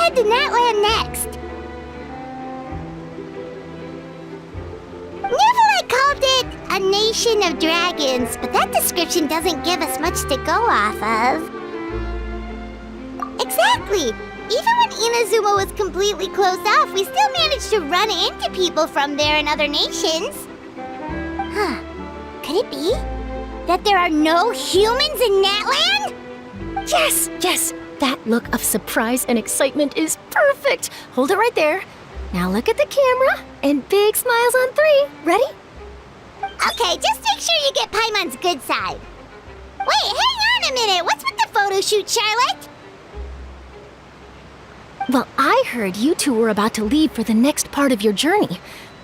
head to Natlan next. Natlan called it a nation of dragons, but that description doesn't give us much to go off of. Exactly! Even when Inazuma was completely closed off, we still managed to run into people from there in other nations. Huh. Could it be that there are no humans in Natlan? Yes, yes! That look of surprise and excitement is perfect! Hold it right there. Now look at the camera, and big smiles on 3. Ready? Okay, just make sure you get Paimon's good side. Wait, hang on a minute! What's with the photo shoot, Charlotte? Well, I heard you two were about to leave for the next part of your journey.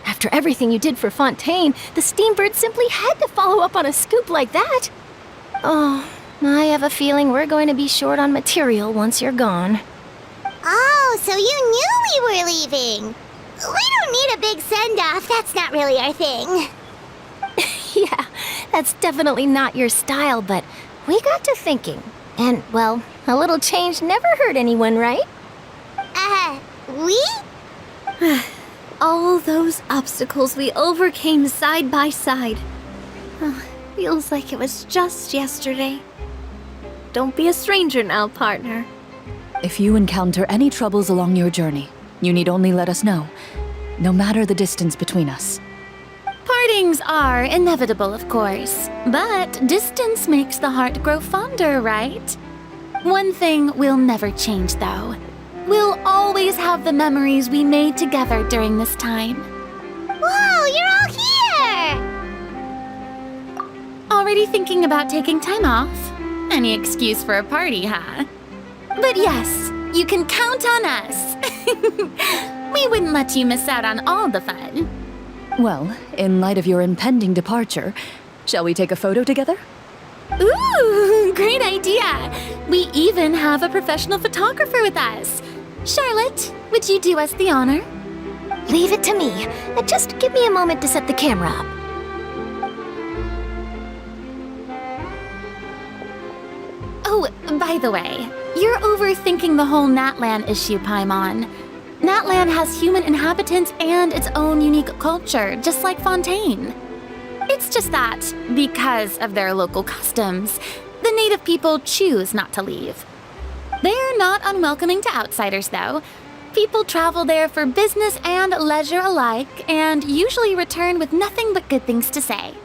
After everything you did for Fontaine, the Steambird simply had to follow up on a scoop like that. Oh, I have a feeling we're going to be short on material once you're gone. Oh, so you knew we were leaving. We don't need a big send-off. That's not really our thing. Yeah, that's definitely not your style, but we got to thinking. And, well, a little change never hurt anyone, right? We? All those obstacles we overcame side by side. Feels like it was just yesterday. Don't be a stranger now, partner. If you encounter any troubles along your journey, you need only let us know, no matter the distance between us. Partings are inevitable, of course, but distance makes the heart grow fonder, right? One thing will never change, though. We'll always have the memories we made together during this time. Whoa, you're all here! Already thinking about taking time off? Any excuse for a party, huh? But yes, you can count on us. We wouldn't let you miss out on all the fun. Well, in light of your impending departure, shall we take a photo together? Ooh, great idea! We even have a professional photographer with us. Charlotte, would you do us the honor? Leave it to me. Just give me a moment to set the camera up. Oh, by the way, you're overthinking the whole Natlan issue, Paimon. Natlan has human inhabitants and its own unique culture, just like Fontaine. It's just that, because of their local customs, the native people choose not to leave. They're not unwelcoming to outsiders, though. People travel there for business and leisure alike, and usually return with nothing but good things to say.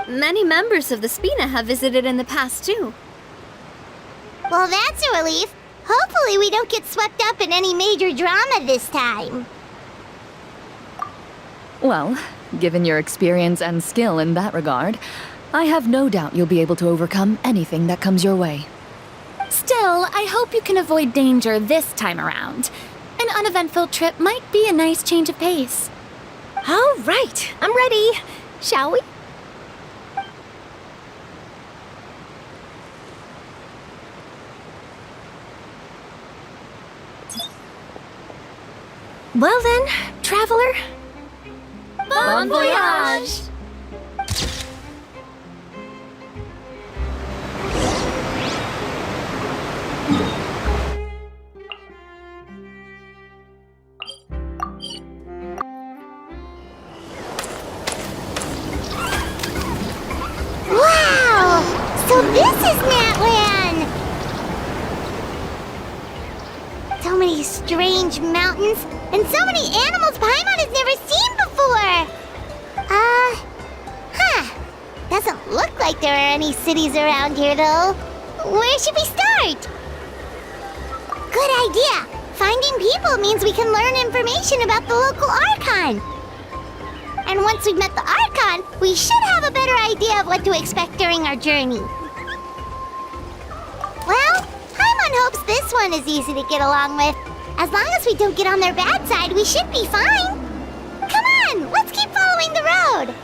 Many members of the Spina have visited in the past, too. Well, that's a relief. Hopefully we don't get swept up in any major drama this time. Well, given your experience and skill in that regard, I have no doubt you'll be able to overcome anything that comes your way. Still, I hope you can avoid danger this time around. An uneventful trip might be a nice change of pace. All right, I'm ready. Shall we? Well then, traveler. Bon voyage! Wow! So this is Natlan! So many strange mountains, and so many animals Paimon has never seen before! Doesn't look like there are any cities around here, though. Where should we start? Good idea! Finding people means we can learn information about the local Archon. And once we've met the Archon, we should have a better idea of what to expect during our journey. Well, Paimon hopes this one is easy to get along with. As long as we don't get on their bad side, we should be fine. Come on, let's keep following the road.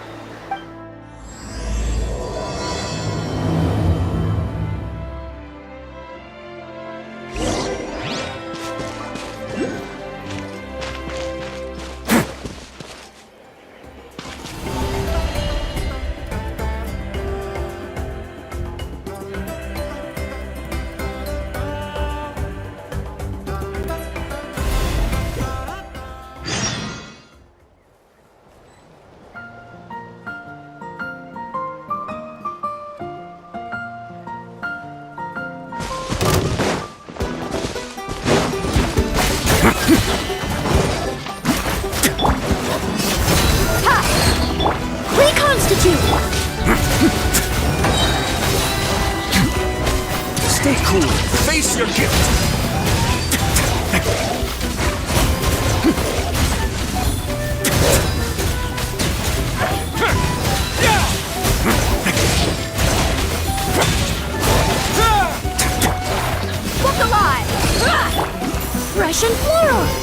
cool. Face your gift. Look alive! Fresh and floral!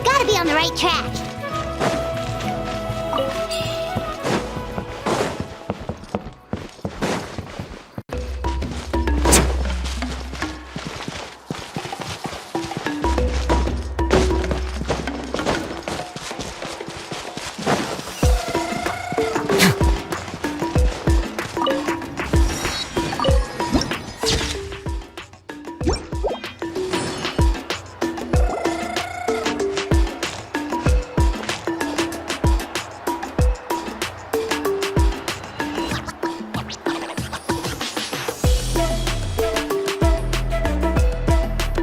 We've got to be on the right track.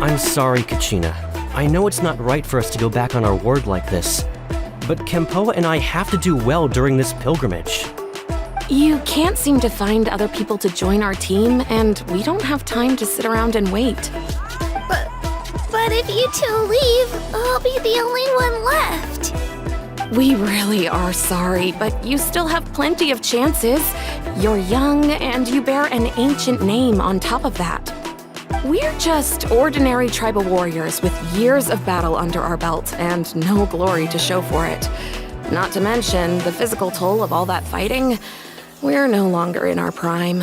I'm sorry, Kachina. I know it's not right for us to go back on our word like this, but Kempoa and I have to do well during this pilgrimage. You can't seem to find other people to join our team, and we don't have time to sit around and wait. But if you two leave, I'll be the only one left. We really are sorry, but you still have plenty of chances. You're young, and you bear an ancient name on top of that. We're just ordinary tribal warriors with years of battle under our belt and no glory to show for it. Not to mention the physical toll of all that fighting. We're no longer in our prime.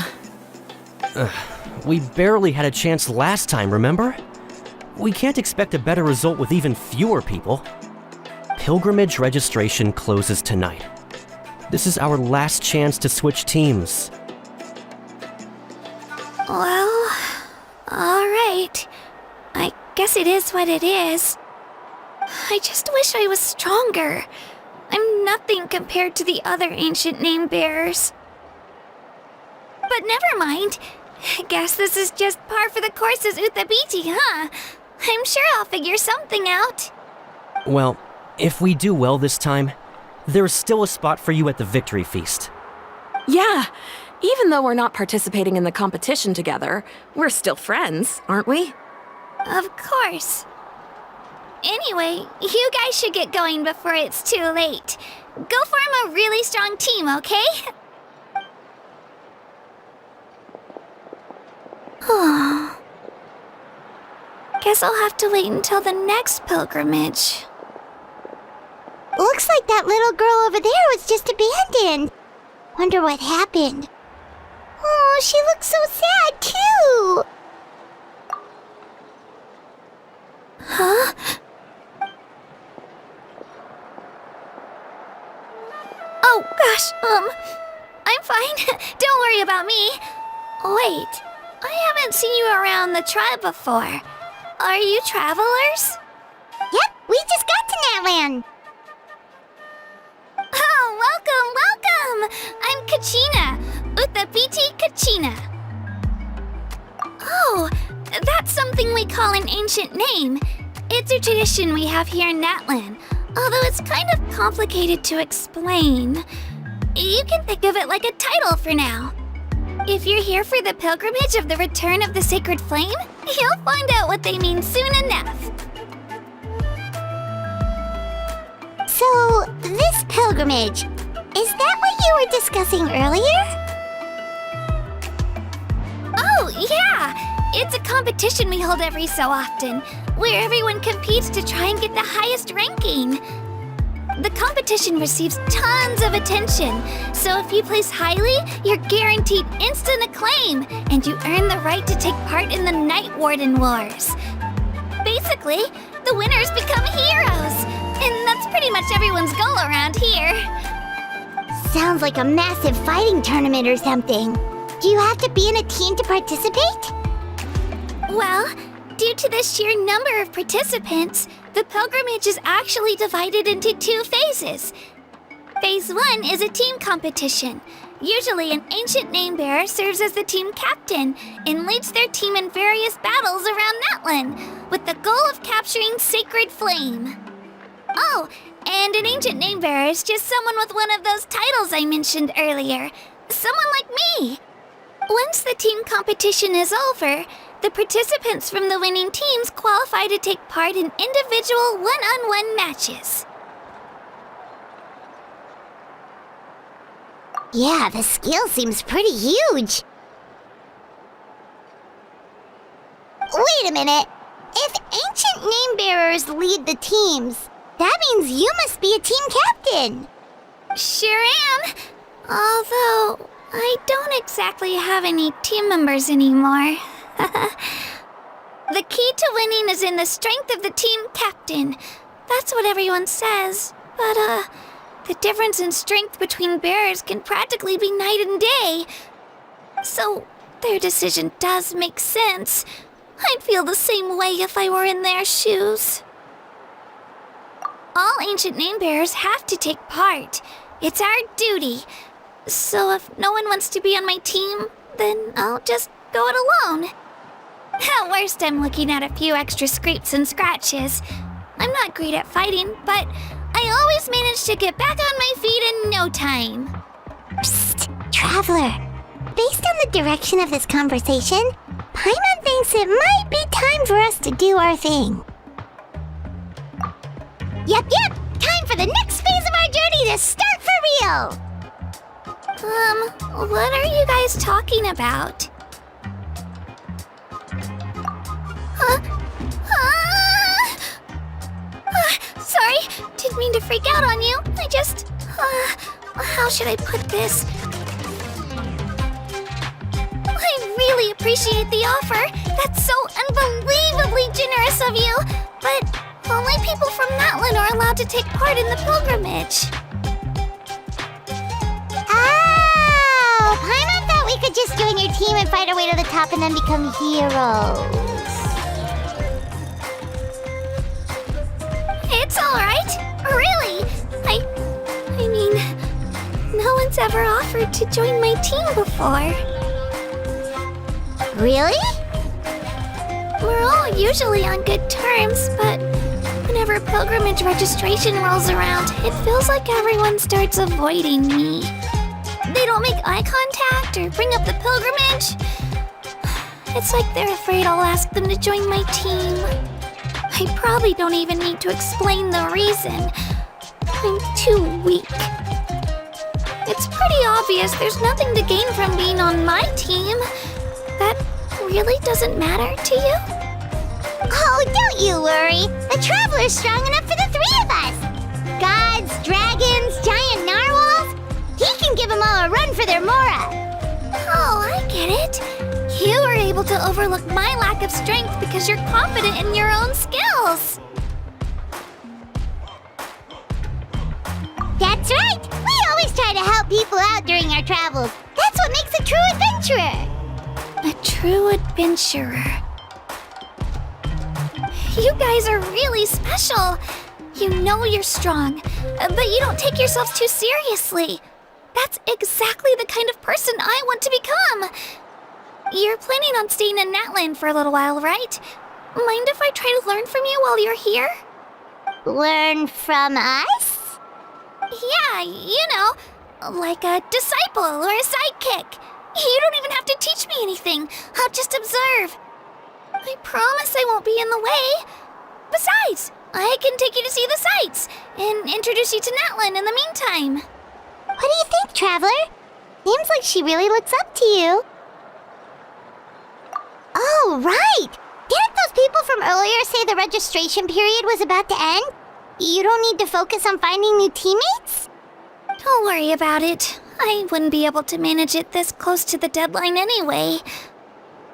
We barely had a chance last time, remember? We can't expect a better result with even fewer people. Pilgrimage registration closes tonight. This is our last chance to switch teams. Well, alright. I guess it is what it is. I just wish I was stronger. I'm nothing compared to the other ancient name bearers. But never mind. I guess this is just par for the course as Uthabiti, huh? I'm sure I'll figure something out. Well, if we do well this time, there's still a spot for you at the victory feast. Yeah, even though we're not participating in the competition together, we're still friends, aren't we? Of course. Anyway, you guys should get going before it's too late. Go form a really strong team, okay? Guess I'll have to wait until the next pilgrimage. Looks like that little girl over there was just abandoned. Wonder what happened. Oh, she looks so sad, too. Huh? Oh, gosh, I'm fine. Don't worry about me. Wait, I haven't seen you around the tribe before. Are you travelers? Yep, we just got to Natlan. Oh, welcome! I'm Kachina, Uthabiti Kachina. Oh, that's something we call an ancient name. It's a tradition we have here in Natlan, although it's kind of complicated to explain. You can think of it like a title for now. If you're here for the pilgrimage of the return of the sacred flame, you'll find out what they mean soon enough. So, this pilgrimage, is that what you were discussing earlier? Oh, yeah! It's a competition we hold every so often, where everyone competes to try and get the highest ranking. The competition receives tons of attention, so if you place highly, you're guaranteed instant acclaim, and you earn the right to take part in the Night Warden Wars. Basically, the winners become heroes, and that's pretty much everyone's goal around here. Sounds like a massive fighting tournament or something. Do you have to be in a team to participate? Well, due to the sheer number of participants, the pilgrimage is actually divided into 2 phases. Phase 1 is a team competition. Usually an ancient name bearer serves as the team captain and leads their team in various battles around Natlan, with the goal of capturing Sacred Flame. Oh, and an ancient name bearer is just someone with one of those titles I mentioned earlier. Someone like me. Once the team competition is over, the participants from the winning teams qualify to take part in individual one-on-one matches. Yeah, the scale seems pretty huge. Wait a minute. If ancient name bearers lead the teams, That means you must be a team captain. Sure am. Although, I don't exactly have any team members anymore. The key to winning is in the strength of the team captain. That's what everyone says. But, the difference in strength between bearers can practically be night and day. So, their decision does make sense. I'd feel the same way if I were in their shoes. All ancient name bearers have to take part. It's our duty. So if no one wants to be on my team, then I'll just go it alone. At worst, I'm looking at a few extra scrapes and scratches. I'm not great at fighting, but I always manage to get back on my feet in no time. Psst, Traveler. Based on the direction of this conversation, Paimon thinks it might be time for us to do our thing. Yep, time for the next phase of our journey to start for real! What are you guys talking about? Sorry, didn't mean to freak out on you. I just, how should I put this? I really appreciate the offer. That's so unbelievably generous of you. But only people from Natlan are allowed to take part in the pilgrimage. Oh, Paimon thought we could just join your team and fight our way to the top and then become heroes. It's alright. Really. I mean, no one's ever offered to join my team before. Really? We're all usually on good terms, but whenever pilgrimage registration rolls around, it feels like everyone starts avoiding me. They don't make eye contact or bring up the pilgrimage. It's like they're afraid I'll ask them to join my team. I probably don't even need to explain the reason. I'm too weak. It's pretty obvious there's nothing to gain from being on my team. That really doesn't matter to you? Oh, don't you worry. The Traveler's strong enough for the three of us. Gods, dragons, giant narwhals. He can give them all a run for their mora. Oh, I get it. You were able to overlook my lack of strength because you're confident in your own skills. That's right. We always try to help people out during our travels. That's what makes a true adventurer. A true adventurer. You guys are really special. You know you're strong, but you don't take yourselves too seriously. That's exactly the kind of person I want to become. You're planning on staying in Natlan for a little while, right? Mind if I try to learn from you while you're here? Learn from us? Yeah, you know, like a disciple or a sidekick. You don't even have to teach me anything. I'll just observe. I promise I won't be in the way. Besides, I can take you to see the sights and introduce you to Natlan in the meantime. What do you think, Traveler? Seems like she really looks up to you. Oh, right! Didn't those people from earlier say the registration period was about to end? You don't need to focus on finding new teammates? Don't worry about it. I wouldn't be able to manage it this close to the deadline anyway.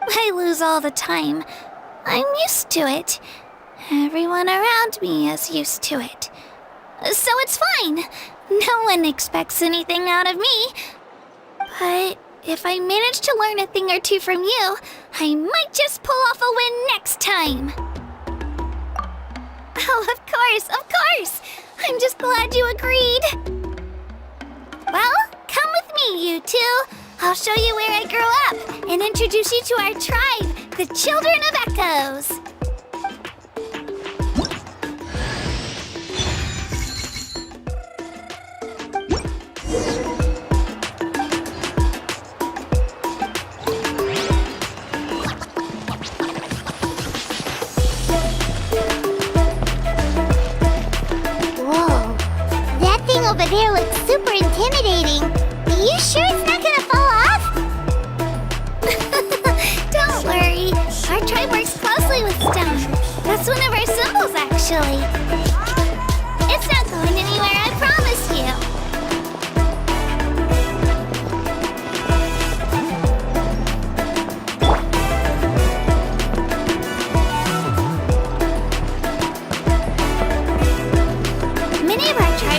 I lose all the time. I'm used to it. Everyone around me is used to it. So it's fine. No one expects anything out of me. But if I manage to learn a thing or two from you, I might just pull off a win next time. Oh, of course. I'm just glad you agreed. Well, come with me, you two. I'll show you where I grew up and introduce you to our tribe, the Children of Echoes. Whoa, that thing over there looks super intimidating. Are you sure it's not gonna fall off? Don't worry, our tribe works closely with stone. That's one of our symbols, actually.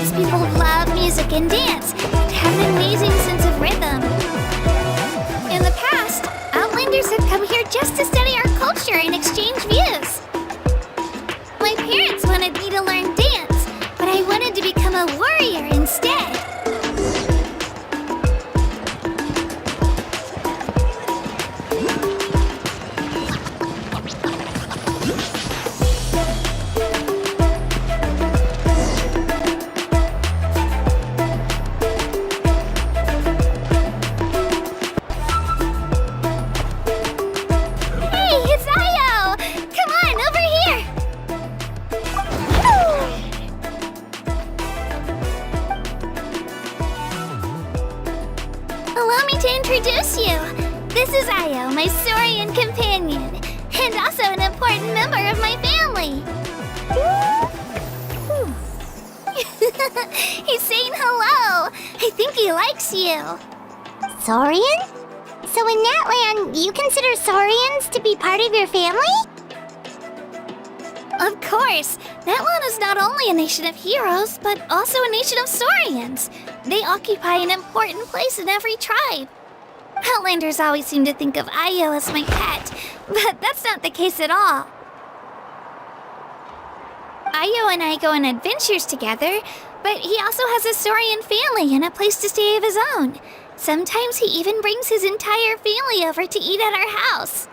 makes people love music and dance and have an amazing sense of rhythm. In the past, Outlanders have come here just to study our culture and exchange views. My parents wanted me to learn dance, but I wanted to become a warrior instead. Introduce you. This is Io, my Saurian companion, and also an important member of my family. He's saying hello. I think he likes you. Saurian? So in Natlan, you consider Saurians to be part of your family? Of course. Natlan is not only a nation of heroes, but also a nation of Saurians. They occupy an important place in every tribe. Outlanders always seem to think of Io as my pet, but that's not the case at all. Io and I go on adventures together, but he also has a Saurian family and a place to stay of his own. Sometimes he even brings his entire family over to eat at our house.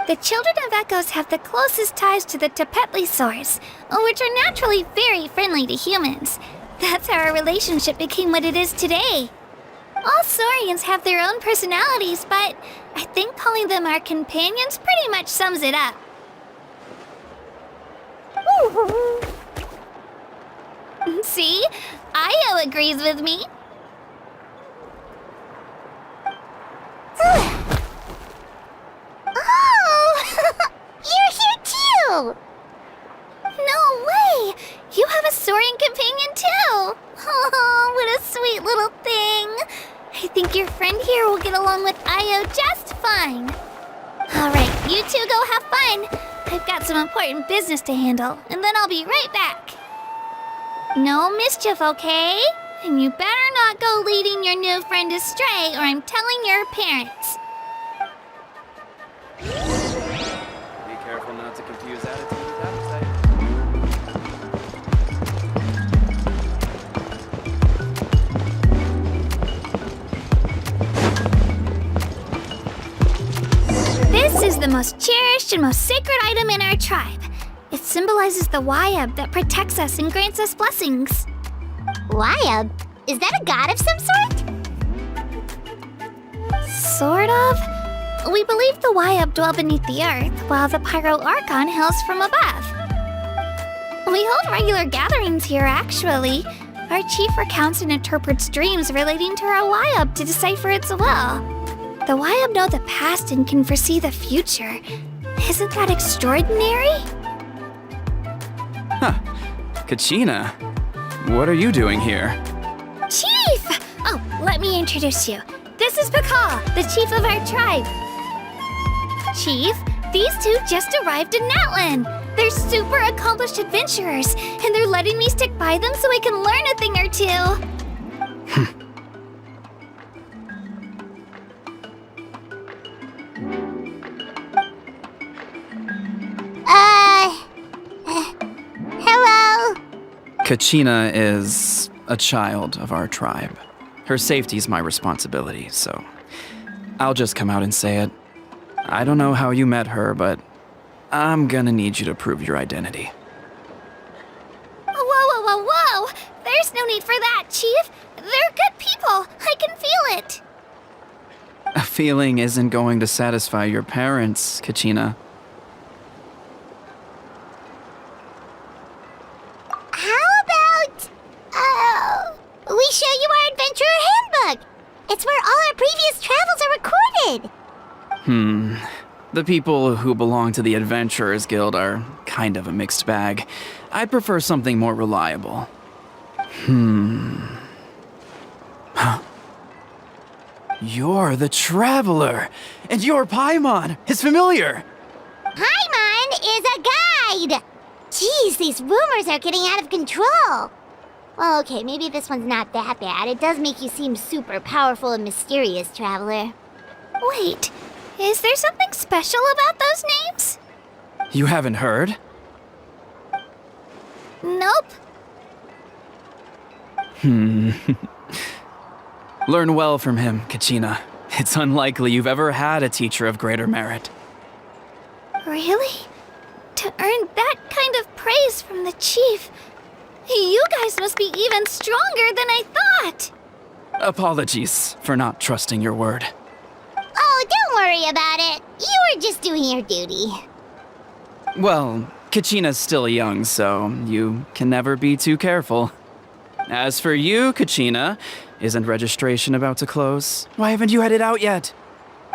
The children of Echoes have the closest ties to the Tepetlisaurs, which are naturally very friendly to humans. That's how our relationship became what it is today. All Saurians have their own personalities, but I think calling them our companions pretty much sums it up. See? Io agrees with me. Oh! You're here too! No way! You have a Saurian companion too! Oh, what a sweet little thing! I think your friend here will get along with Io just fine. Alright, you two go have fun. I've got some important business to handle, and then I'll be right back. No mischief, okay? And you better not go leading your new friend astray, or I'm telling your parents. Be careful not to confuse attitude with appetite. This is the most cherished and most sacred item in our tribe. It symbolizes the Wyab that protects us and grants us blessings. Wyab? Is that a god of some sort? Sort of. We believe the Wyab dwell beneath the earth, while the Pyro Archon hails from above. We hold regular gatherings here, actually. Our chief recounts and interprets dreams relating to our Wyab to decipher its will. The Wyab know the past and can foresee the future. Isn't that extraordinary? Huh. Kachina, what are you doing here? Chief! Oh, let me introduce you. This is Pakal, the chief of our tribe. Chief, these two just arrived in Natlan. They're super accomplished adventurers, and they're letting me stick by them so I can learn a thing or two. Hello? Kachina is a child of our tribe. Her safety's my responsibility, so I'll just come out and say it. I don't know how you met her, but I'm gonna need you to prove your identity. Whoa! There's no need for that, Chief. They're good people. I can feel it. A feeling isn't going to satisfy your parents, Kachina. How about, we show you our adventurer handbook? It's where all our previous travels are recorded. The people who belong to the Adventurers Guild are kind of a mixed bag. I'd prefer something more reliable. You're the Traveler, and you're Paimon, his familiar. Paimon is a guide! Jeez, these rumors are getting out of control. Well, okay, maybe this one's not that bad. It does make you seem super powerful and mysterious, Traveler. Wait, is there something special about those names? You haven't heard? Nope. Learn well from him, Kachina. It's unlikely you've ever had a teacher of greater merit. Really? To earn that kind of praise from the chief, you guys must be even stronger than I thought. Apologies for not trusting your word. Oh, don't worry about it. You were just doing your duty. Well, Kachina's still young, so you can never be too careful. As for you, Kachina, isn't registration about to close? Why haven't you headed out yet?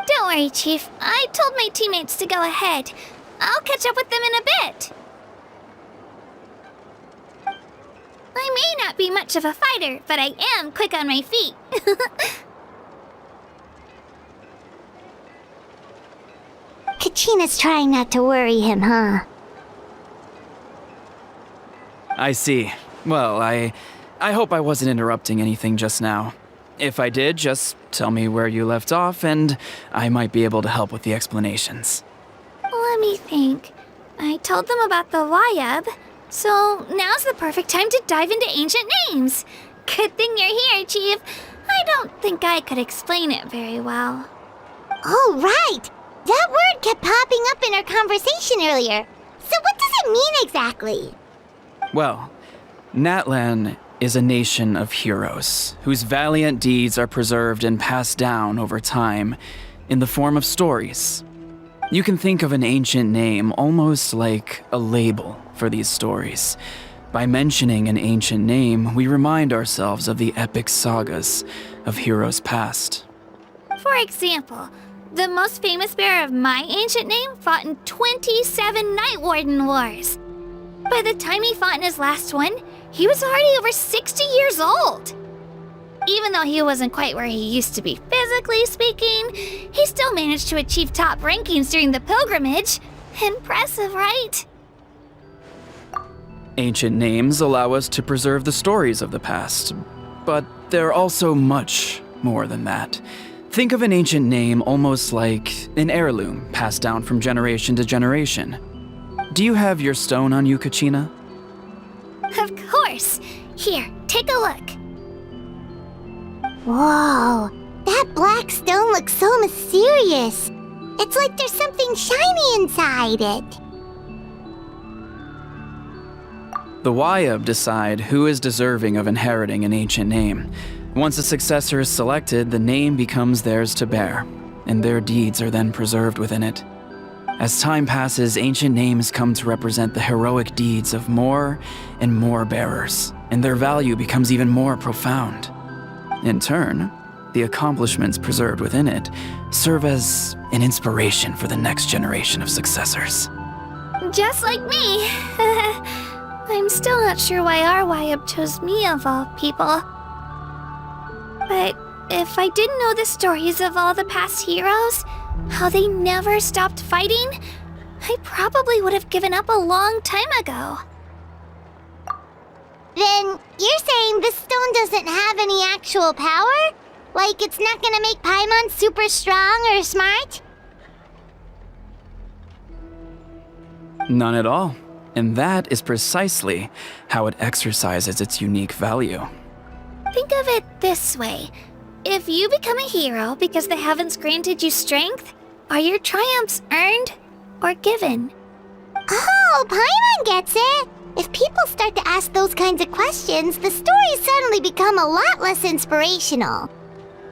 Don't worry, Chief. I told my teammates to go ahead. I'll catch up with them in a bit. I may not be much of a fighter, but I am quick on my feet. Kachina's trying not to worry him, huh? I see. Well, I hope I wasn't interrupting anything just now. If I did, just tell me where you left off, and I might be able to help with the explanations. Let me think. I told them about the Wayab, so now's the perfect time to dive into ancient names. Good thing you're here, Chief. I don't think I could explain it very well. Oh, right! That word kept popping up in our conversation earlier. So what does it mean exactly? Well, Natlan is a nation of heroes whose valiant deeds are preserved and passed down over time in the form of stories. You can think of an ancient name almost like a label for these stories. By mentioning an ancient name, we remind ourselves of the epic sagas of heroes past. For example, the most famous bearer of my ancient name fought in 27 Night Warden Wars. By the time he fought in his last one, he was already over 60 years old. Even though he wasn't quite where he used to be physically speaking, he still managed to achieve top rankings during the pilgrimage. Impressive, right? Ancient names allow us to preserve the stories of the past, but they're also much more than that. Think of an ancient name almost like an heirloom passed down from generation to generation. Do you have your stone on you, Kachina? Of course. Here, take a look. Whoa, that black stone looks so mysterious. It's like there's something shiny inside it. The Wayab decide who is deserving of inheriting an ancient name. Once a successor is selected, the name becomes theirs to bear, and their deeds are then preserved within it. As time passes, ancient names come to represent the heroic deeds of more and more bearers, and their value becomes even more profound. In turn, the accomplishments preserved within it serve as an inspiration for the next generation of successors. Just like me. I'm still not sure why our Wayab chose me of all people. But if I didn't know the stories of all the past heroes, how they never stopped fighting, I probably would have given up a long time ago. Then you're saying this stone doesn't have any actual power? Like it's not gonna make Paimon super strong or smart? None at all. And that is precisely how it exercises its unique value. Think of it this way. If you become a hero because the heavens granted you strength, are your triumphs earned or given? Oh, Paimon gets it! If people start to ask those kinds of questions, the stories suddenly become a lot less inspirational.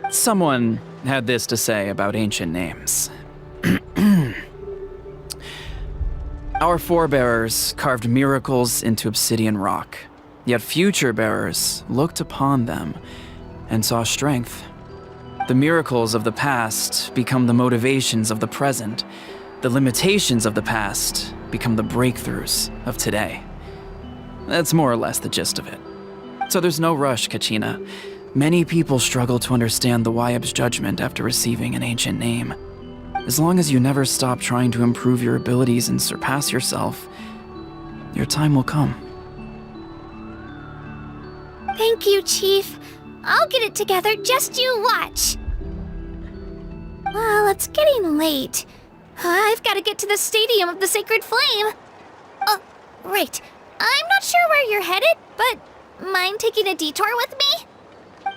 Someone had this to say about ancient names. Our forebears carved miracles into obsidian rock, yet future bearers looked upon them and saw strength. The miracles of the past become the motivations of the present. The limitations of the past become the breakthroughs of today. That's more or less the gist of it. So there's no rush, Kachina. Many people struggle to understand the Wayab's judgment after receiving an ancient name. As long as you never stop trying to improve your abilities and surpass yourself, your time will come. Thank you, Chief. I'll get it together, just you watch. Well, it's getting late. I've got to get to the Stadium of the Sacred Flame. Oh, right. I'm not sure where you're headed, but mind taking a detour with me?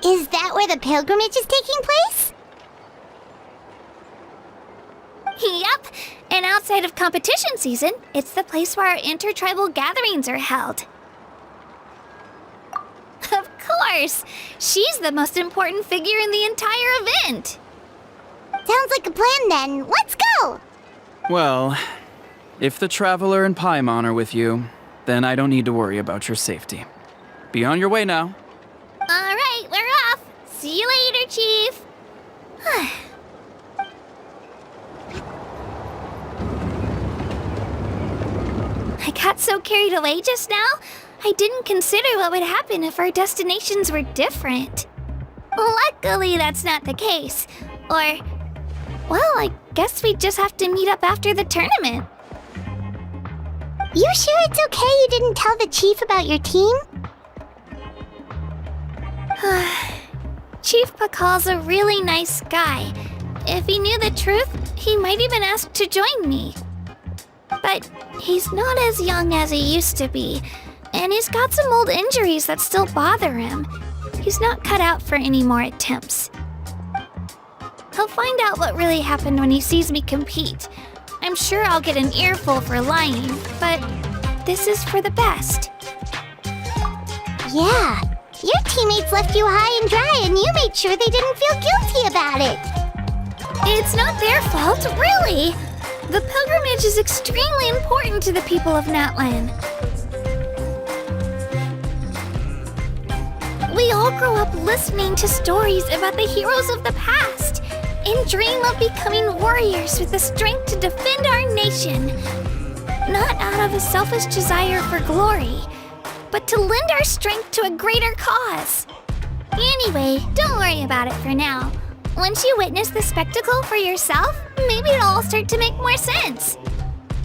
Is that where the pilgrimage is taking place? Yep. And outside of competition season, it's the place where our intertribal gatherings are held. Of course! She's the most important figure in the entire event! Sounds like a plan then. Let's go! Well, if the Traveler and Paimon are with you, then I don't need to worry about your safety. Be on your way now. Alright, we're off! See you later, Chief! I got so carried away just now, I didn't consider what would happen if our destinations were different. Luckily, that's not the case. Or, well, I guess we just have to meet up after the tournament. You sure it's okay you didn't tell the chief about your team? Chief Pakal's a really nice guy. If he knew the truth, he might even ask to join me. But he's not as young as he used to be, and he's got some old injuries that still bother him. He's not cut out for any more attempts. He'll find out what really happened when he sees me compete. I'm sure I'll get an earful for lying, but this is for the best. Yeah, your teammates left you high and dry and you made sure they didn't feel guilty about it. It's not their fault, really. The pilgrimage is extremely important to the people of Natlan. We all grow up listening to stories about the heroes of the past and dream of becoming warriors with the strength to defend our nation. Not out of a selfish desire for glory, but to lend our strength to a greater cause. Anyway, don't worry about it for now. Once you witness the spectacle for yourself, maybe it'll all start to make more sense.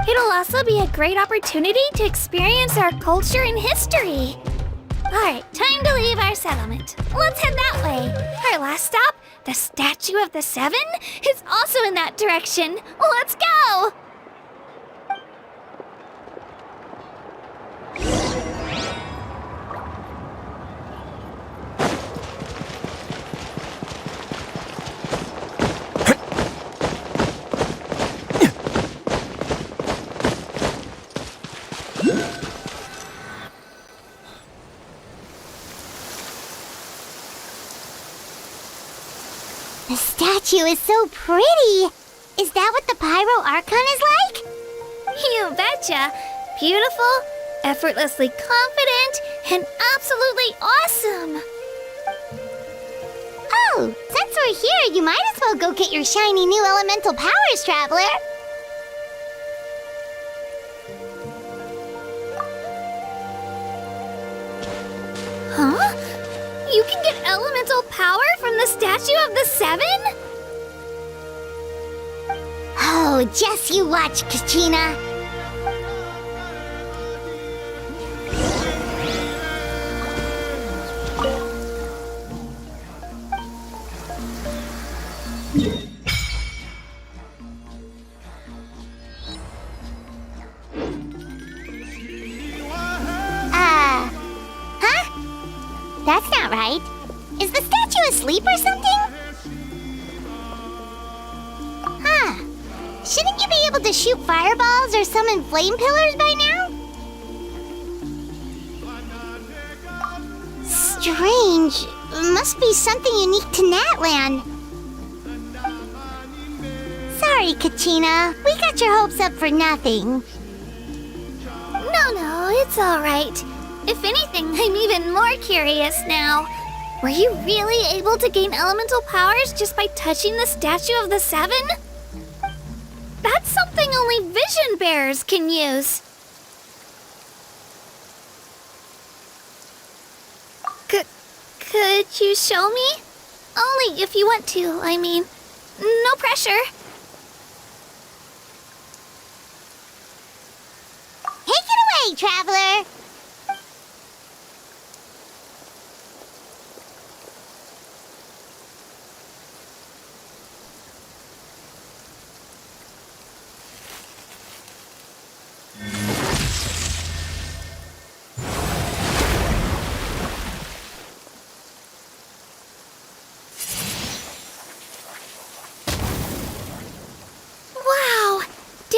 It'll also be a great opportunity to experience our culture and history. Alright, time to leave our settlement. Let's head that way. Our last stop, the Statue of the Seven, is also in that direction. Let's go! The statue is so pretty. Is that what the Pyro Archon is like? You betcha. Beautiful, effortlessly confident, and absolutely awesome. Oh, since we're here, you might as well go get your shiny new elemental powers, Traveler. Huh? You can get elemental power from the Statue of the Seven? Oh, just you watch, Kachina. Huh? That's not right. Is the statue asleep or something? Huh. Shouldn't you be able to shoot fireballs or summon flame pillars by now? Strange. Must be something unique to Natlan. Sorry, Kachina. We got your hopes up for nothing. No, it's alright. If anything, I'm even more curious now. Were you really able to gain elemental powers just by touching the Statue of the Seven? That's something only vision bearers can use. Could you show me? Only if you want to, I mean. No pressure. Take it away, Traveler!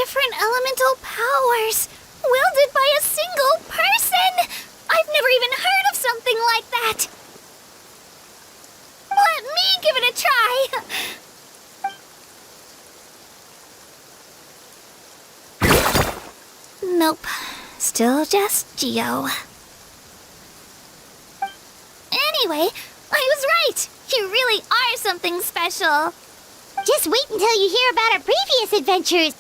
different elemental powers, wielded by a single person! I've never even heard of something like that! Let me give it a try! Nope. Still just Geo. Anyway, I was right! You really are something special! Just wait until you hear about our previous adventures.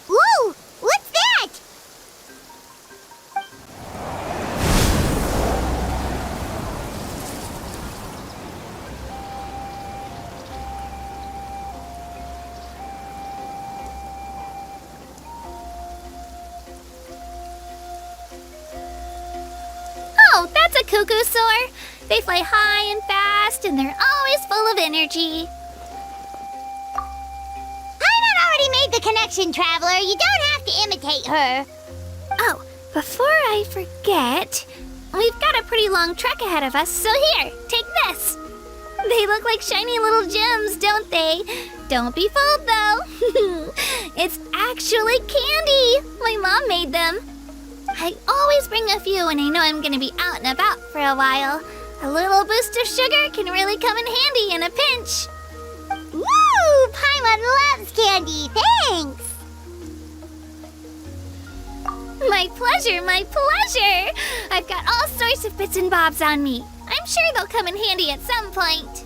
Whoa! What's that? Oh, that's a cuckoo soar! They fly high and fast, and they're always full of energy. Paimon already made the connection, Traveler. You don't have to imitate her. Oh, before I forget, we've got a pretty long trek ahead of us, so here, take this. They look like shiny little gems, don't they? Don't be fooled, though. It's actually candy. My mom made them. I always bring a few when I know I'm gonna be out and about for a while. A little boost of sugar can really come in handy in a pinch. Woo! Paimon loves candy. Thanks. My pleasure, my pleasure. I've got all sorts of bits and bobs on me. I'm sure they'll come in handy at some point.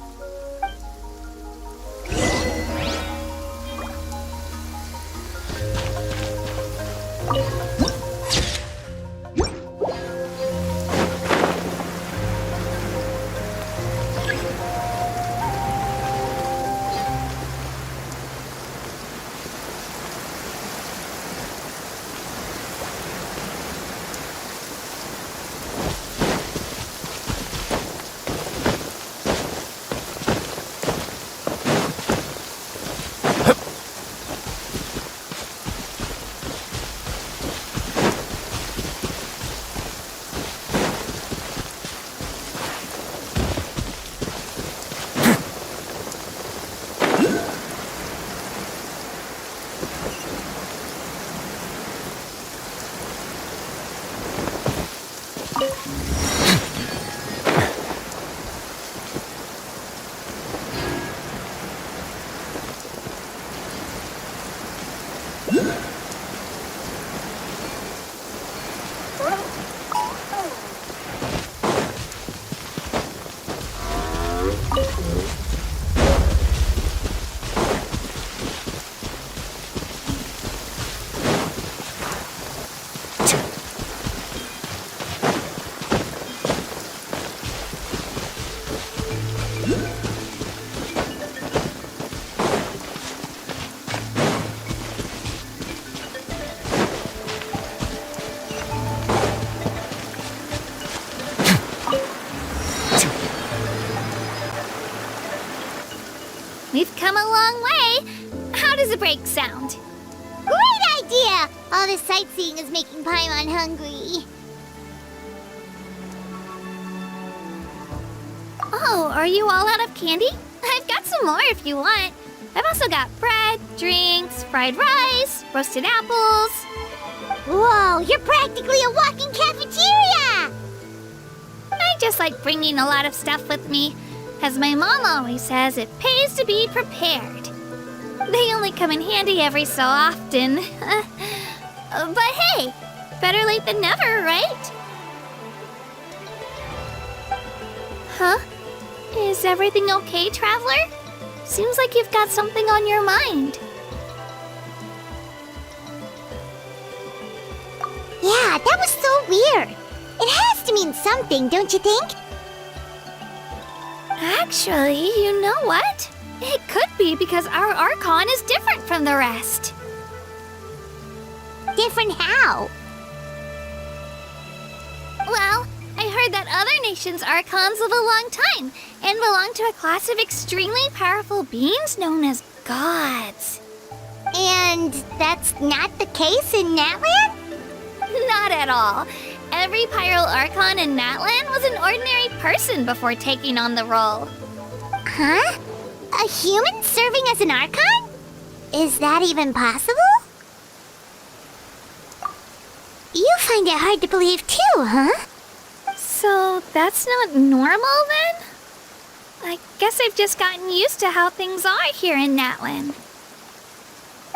We've come a long way. How does a break sound? Great idea! All this sightseeing is making Paimon hungry. Oh, are you all out of candy? I've got some more if you want. I've also got bread, drinks, fried rice, roasted apples. Whoa, you're practically a walking cafeteria! I just like bringing a lot of stuff with me. As my mom always says, it pays to be prepared. They only come in handy every so often. But hey, better late than never, right? Huh? Is everything okay, Traveler? Seems like you've got something on your mind. Yeah, that was so weird. It has to mean something, don't you think? Actually, you know what? It could be because our Archon is different from the rest. Different how? Well, I heard that other nations' Archons live a long time and belong to a class of extremely powerful beings known as gods. And that's not the case in Natlan? Not at all. Every Pyro Archon in Natlan was an ordinary person before taking on the role. Huh? A human serving as an Archon? Is that even possible? You find it hard to believe too, huh? So that's not normal then? I guess I've just gotten used to how things are here in Natlan.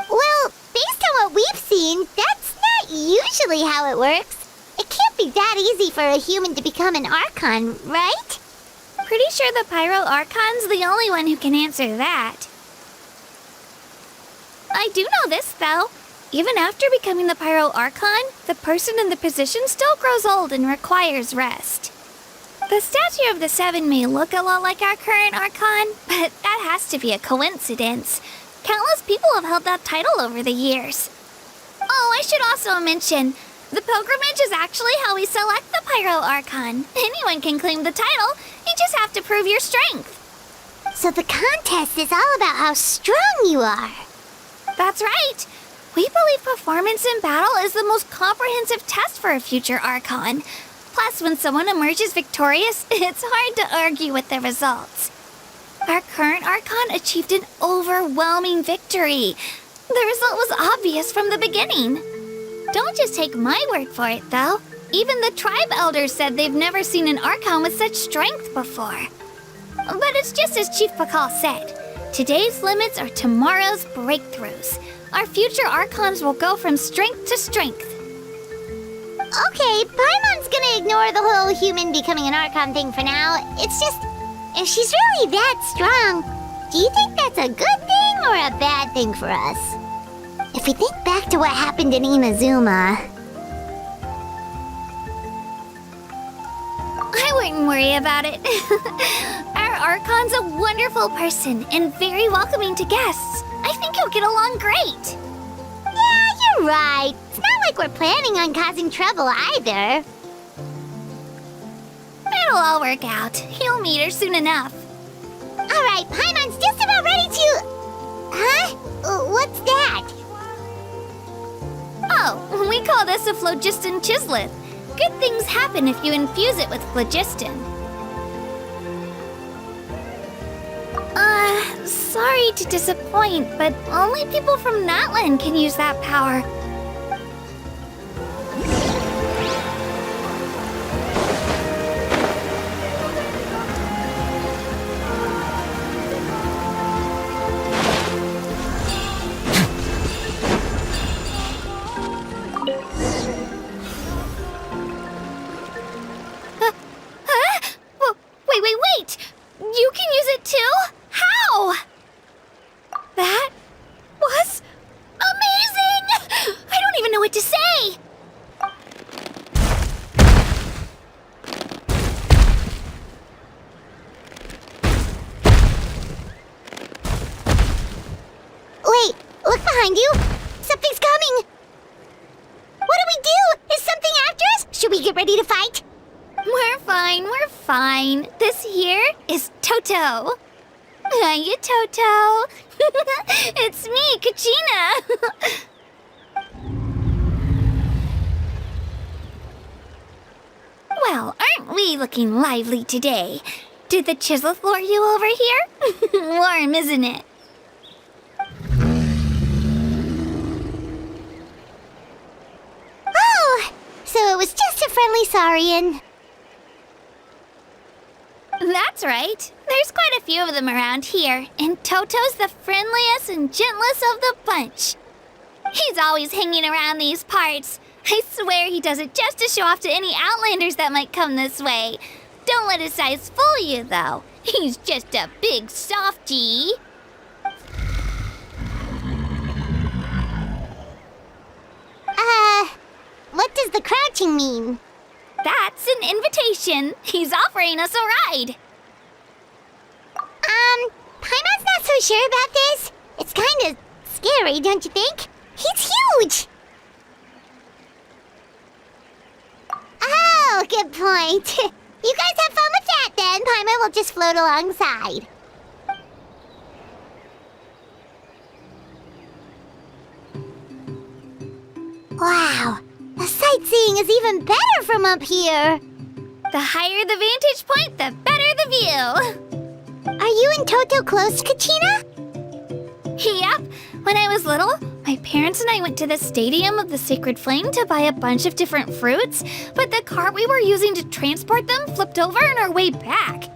Well, based on what we've seen, that's not usually how it works. It can't be that easy for a human to become an Archon, right? Pretty sure the Pyro Archon's the only one who can answer that. I do know this, though. Even after becoming the Pyro Archon, the person in the position still grows old and requires rest. The statue of the Seven may look a lot like our current Archon, but that has to be a coincidence. Countless people have held that title over the years. Oh, I should also mention, the pilgrimage is actually how we select the Pyro Archon. Anyone can claim the title, you just have to prove your strength. So the contest is all about how strong you are. That's right. We believe performance in battle is the most comprehensive test for a future Archon. Plus, when someone emerges victorious, it's hard to argue with the results. Our current Archon achieved an overwhelming victory. The result was obvious from the beginning. Don't just take my word for it, though. Even the tribe elders said they've never seen an Archon with such strength before. But it's just as Chief Pakal said. Today's limits are tomorrow's breakthroughs. Our future Archons will go from strength to strength. Okay, Paimon's gonna ignore the whole human becoming an Archon thing for now. It's just, if she's really that strong, do you think that's a good thing or a bad thing for us? If we think back to what happened in Inazuma... I wouldn't worry about it. Our Archon's a wonderful person and very welcoming to guests. I think he'll get along great. Yeah, you're right. It's not like we're planning on causing trouble either. It'll all work out. He'll meet her soon enough. Alright, Paimon's just about ready to... Huh? What's that? Oh, we call this a phlogiston chisleth. Good things happen if you infuse it with phlogiston. Sorry to disappoint, but only people from Natlan can use that power. Wait! You can use it too? How? That was amazing! I don't even know what to say! Wait, look behind you! Something's coming! What do we do? Is something after us? Should we get ready to fight? We're fine. This here is Toto. Hiya, Toto. It's me, Kachina. Well, aren't we looking lively today? Did the Chisleth lure you over here? Warm, isn't it? Oh, so it was just a friendly Saurian. That's right. There's quite a few of them around here, and Toto's the friendliest and gentlest of the bunch. He's always hanging around these parts. I swear he does it just to show off to any Outlanders that might come this way. Don't let his size fool you, though. He's just a big softie. What does the crouching mean? That's an invitation. He's offering us a ride. Paimon's not so sure about this. It's kind of scary, don't you think? He's huge! Oh, good point. You guys have fun with that then. Paimon will just float alongside. Wow, the sightseeing is even better from up here. The higher the vantage point, the better the view. Are you and Toto close, Kachina? Yep, When I was little, my parents and I went to the Stadium of the Sacred Flame to buy a bunch of different fruits, but the cart we were using to transport them flipped over on our way back.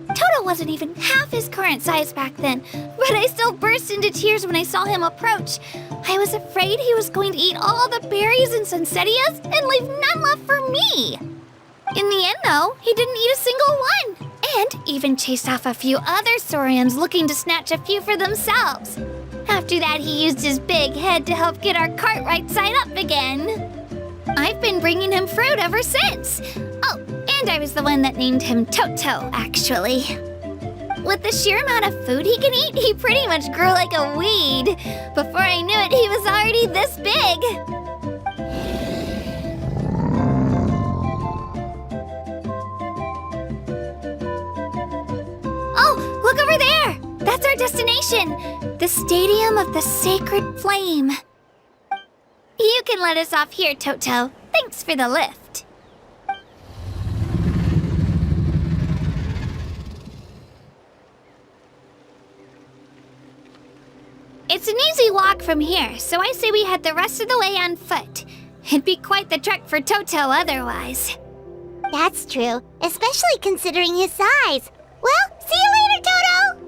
Toto wasn't even half his current size back then, but I still burst into tears when I saw him approach. I was afraid he was going to eat all the berries and sunsettias and leave none left for me. In the end, though, he didn't eat a single one, and even chased off a few other saurians looking to snatch a few for themselves. After that, he used his big head to help get our cart right side up again. I've been bringing him fruit ever since. Oh, and I was the one that named him Toto, actually. With the sheer amount of food he can eat, he pretty much grew like a weed. Before I knew it, he was already this big. Oh, look over there! That's our destination! The Stadium of the Sacred Flame. You can let us off here, Toto. Thanks for the lift. It's an easy walk from here, so I say we head the rest of the way on foot. It'd be quite the trek for Toto otherwise. That's true, especially considering his size. Well, see you later, Toto!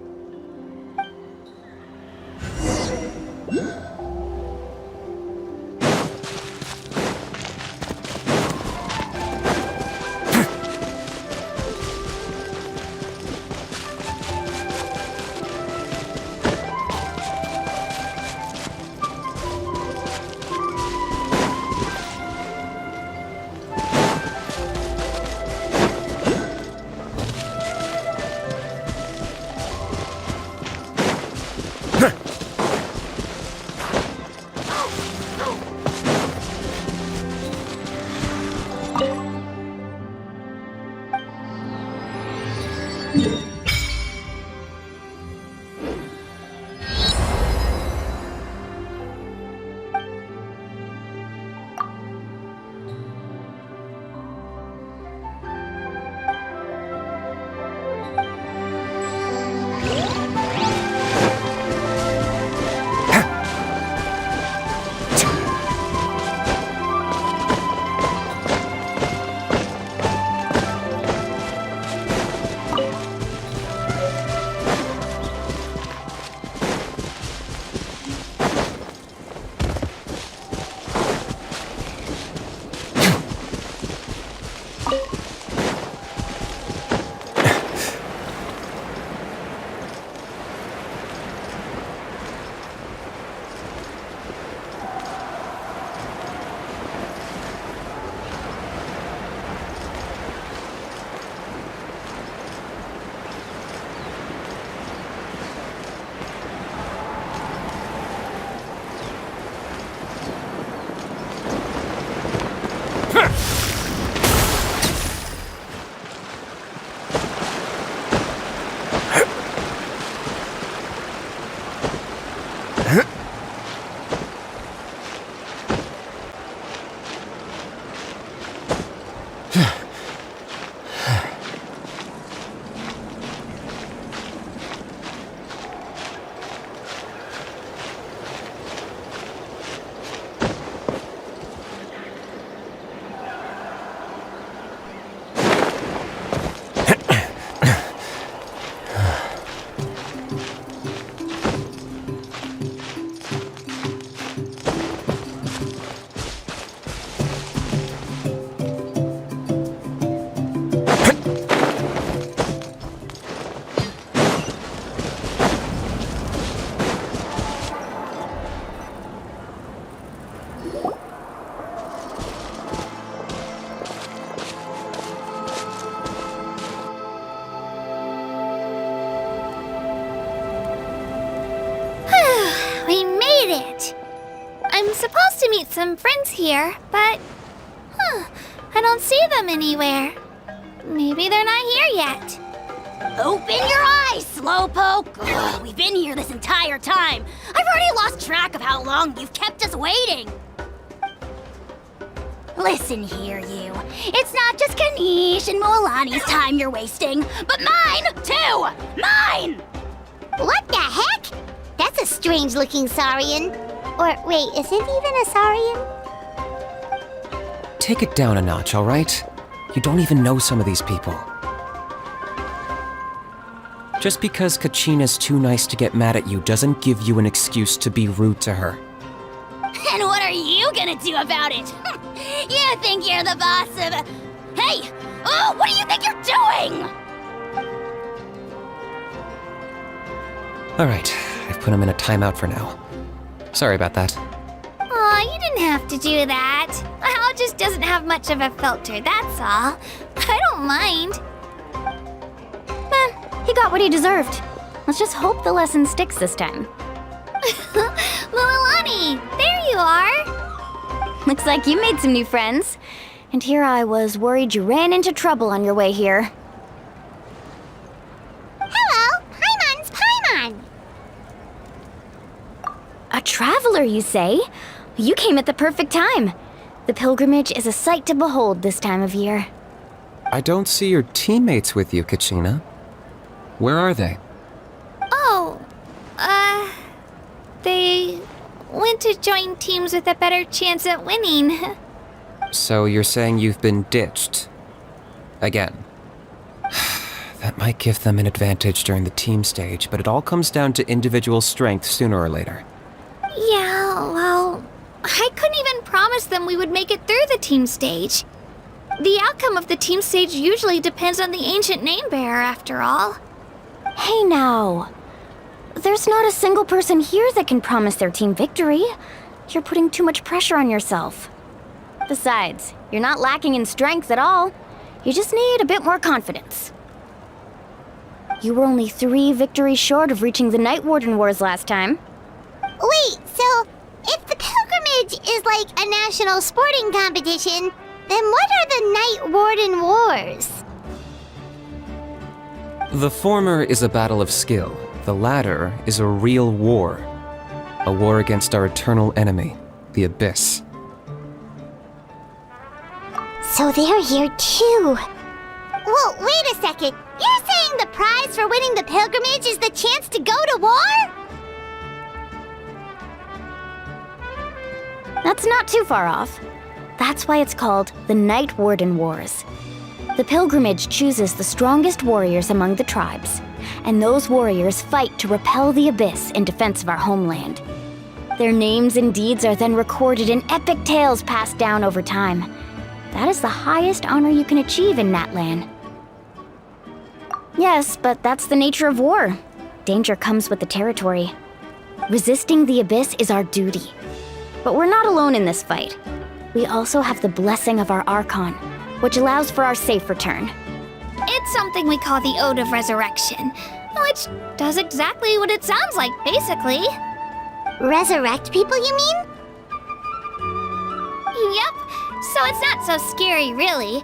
I'm supposed to meet some friends here, but... I don't see them anywhere. Maybe they're not here yet. Open your eyes, Slowpoke! Ugh, we've been here this entire time. I've already lost track of how long you've kept us waiting. Listen here, you. It's not just Kanish and Moalani's time you're wasting, but mine, too! Mine! What the heck? That's a strange-looking Saurian. Or wait, is it even a Saurian? Take it down a notch, alright? You don't even know some of these people. Just because Kachina's too nice to get mad at you doesn't give you an excuse to be rude to her. And what are you gonna do about it? You think you're the boss of... Hey! Oh, what do you think you're doing? Alright, I've put him in a timeout for now. Sorry about that. Aw, you didn't have to do that. Hal just doesn't have much of a filter, that's all. I don't mind. He got what he deserved. Let's just hope the lesson sticks this time. Lilani, there you are. Looks like you made some new friends. And here I was worried you ran into trouble on your way here. Hello, Paimon's Paimon. A traveler, you say? You came at the perfect time. The pilgrimage is a sight to behold this time of year. I don't see your teammates with you, Kachina. Where are they? Oh, they went to join teams with a better chance at winning. So you're saying you've been ditched? Again. That might give them an advantage during the team stage, but it all comes down to individual strength sooner or later. Yeah, well, I couldn't even promise them we would make it through the team stage. The outcome of the team stage usually depends on the ancient name bearer, after all. Hey now. There's not a single person here that can promise their team victory. You're putting too much pressure on yourself. Besides, you're not lacking in strength at all. You just need a bit more confidence. You were only 3 victories short of reaching the Night Warden Wars last time. Wait, so if the pilgrimage is like a national sporting competition, then what are the Night Warden Wars? The former is a battle of skill. The latter is a real war. A war against our eternal enemy, the Abyss. So they're here too. Whoa, wait a second. You're saying the prize for winning the pilgrimage is the chance to go to war? That's not too far off. That's why it's called the Night Warden Wars. The pilgrimage chooses the strongest warriors among the tribes, and those warriors fight to repel the Abyss in defense of our homeland. Their names and deeds are then recorded in epic tales passed down over time. That is the highest honor you can achieve in Natlan. Yes, but that's the nature of war. Danger comes with the territory. Resisting the Abyss is our duty. But we're not alone in this fight. We also have the blessing of our Archon, which allows for our safe return. It's something we call the Ode of Resurrection, which does exactly what it sounds like, basically. Resurrect people, you mean? Yep, so it's not so scary, really.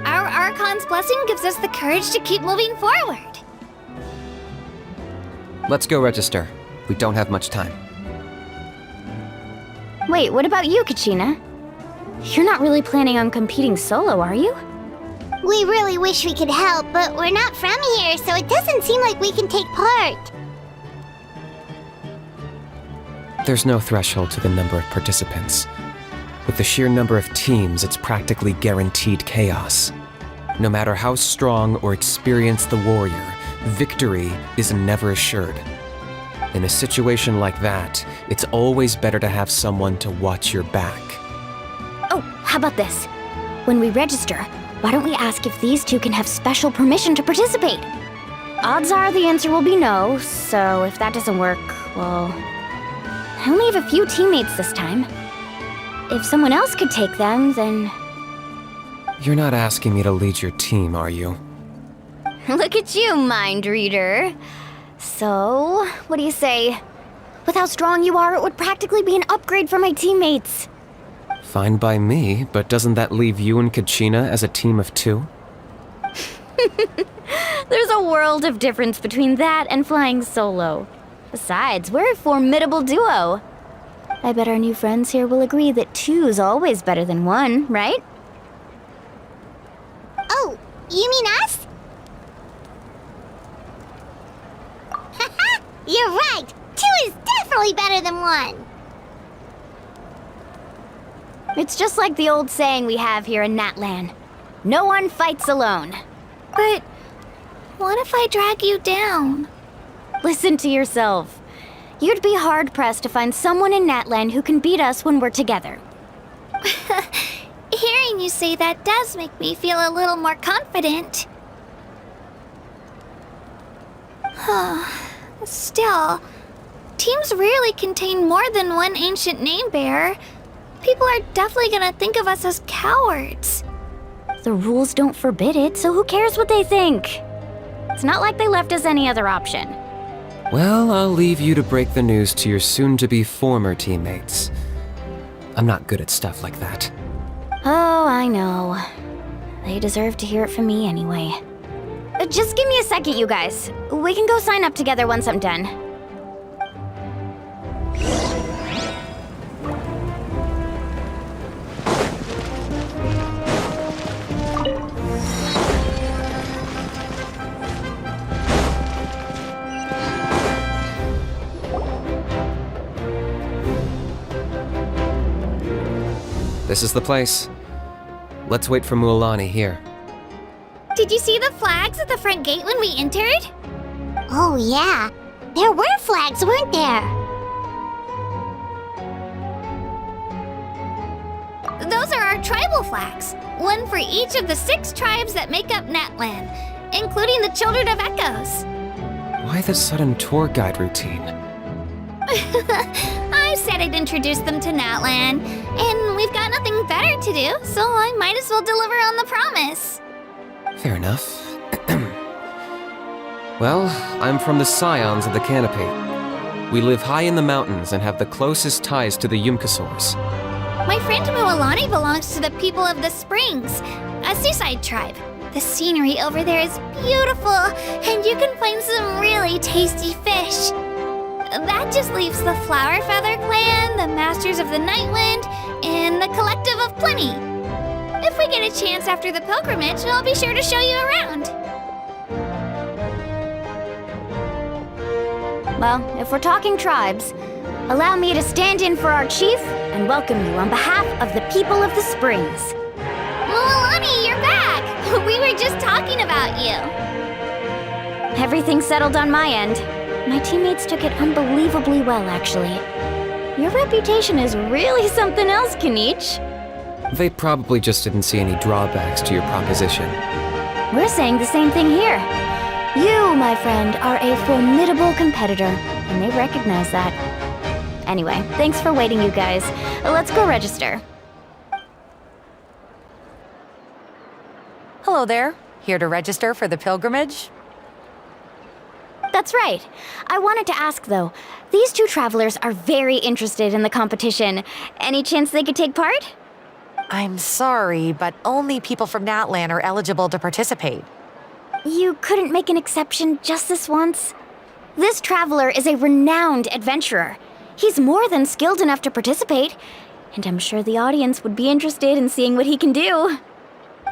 Our Archon's blessing gives us the courage to keep moving forward. Let's go register. We don't have much time. Wait, what about you, Kachina? You're not really planning on competing solo, are you? We really wish we could help, but we're not from here, so it doesn't seem like we can take part. There's no threshold to the number of participants. With the sheer number of teams, it's practically guaranteed chaos. No matter how strong or experienced the warrior, victory is never assured. In a situation like that, it's always better to have someone to watch your back. Oh, how about this? When we register, why don't we ask if these two can have special permission to participate? Odds are the answer will be no, so if that doesn't work, well... I only have a few teammates this time. If someone else could take them, then... You're not asking me to lead your team, are you? Look at you, mind reader. So, what do you say? With how strong you are, it would practically be an upgrade for my teammates. Fine by me, but doesn't that leave you and Kachina as a team of 2? There's a world of difference between that and flying solo. Besides, we're a formidable duo. I bet our new friends here will agree that 2's always better than 1, right? Oh, you mean us? Haha, you're right. 2 is definitely better than 1. It's just like the old saying we have here in Natlan. No one fights alone. But what if I drag you down? Listen to yourself. You'd be hard-pressed to find someone in Natlan who can beat us when we're together. Hearing you say that does make me feel a little more confident. Still, teams rarely contain more than one ancient name bearer. People are definitely gonna think of us as cowards. The rules don't forbid it, so who cares what they think? It's not like they left us any other option. Well, I'll leave you to break the news to your soon-to-be former teammates. I'm not good at stuff like that. Oh, I know. They deserve to hear it from me anyway. Just give me a second, you guys. We can go sign up together once I'm done. This is the place. Let's wait for Mualani here. Did you see the flags at the front gate when we entered? Oh yeah, there were flags, weren't there? Those are our tribal flags. One for each of the 6 tribes that make up Natlan, including the Children of Echoes. Why the sudden tour guide routine? I said I'd introduce them to Natlan, and we've got nothing better to do, so I might as well deliver on the promise. Fair enough. Well, I'm from the Scions of the Canopy. We live high in the mountains and have the closest ties to the Yumkasaurs. My friend Mualani belongs to the people of the Springs, a seaside tribe. The scenery over there is beautiful, and you can find some really tasty fish. That just leaves the Flower Feather Clan, the Masters of the Nightwind, and the Collective of Plenty. If we get a chance after the pilgrimage, I'll be sure to show you around. Well, if we're talking tribes, allow me to stand in for our chief and welcome you on behalf of the people of the Springs. Mualani, you're back! We were just talking about you. Everything's settled on my end. My teammates took it unbelievably well, actually. Your reputation is really something else, Kanich. They probably just didn't see any drawbacks to your proposition. We're saying the same thing here. You, my friend, are a formidable competitor, and they recognize that. Anyway, thanks for waiting, you guys. Let's go register. Hello there. Here to register for the pilgrimage? That's right. I wanted to ask, though. These 2 travelers are very interested in the competition. Any chance they could take part? I'm sorry, but only people from Natlan are eligible to participate. You couldn't make an exception just this once? This traveler is a renowned adventurer. He's more than skilled enough to participate, and I'm sure the audience would be interested in seeing what he can do.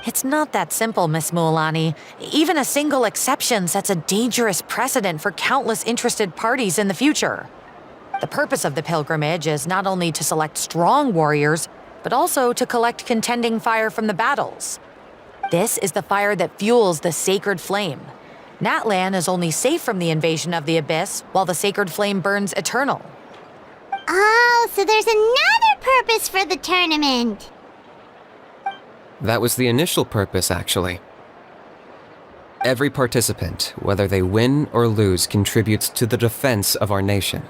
It's not that simple, Miss Mualani. Even a single exception sets a dangerous precedent for countless interested parties in the future. The purpose of the pilgrimage is not only to select strong warriors, but also to collect contending fire from the battles. This is the fire that fuels the sacred flame. Natlan is only safe from the invasion of the Abyss, while the sacred flame burns eternal. Oh, so there's another purpose for the tournament. That was the initial purpose, actually. Every participant, whether they win or lose, contributes to the defense of our nation.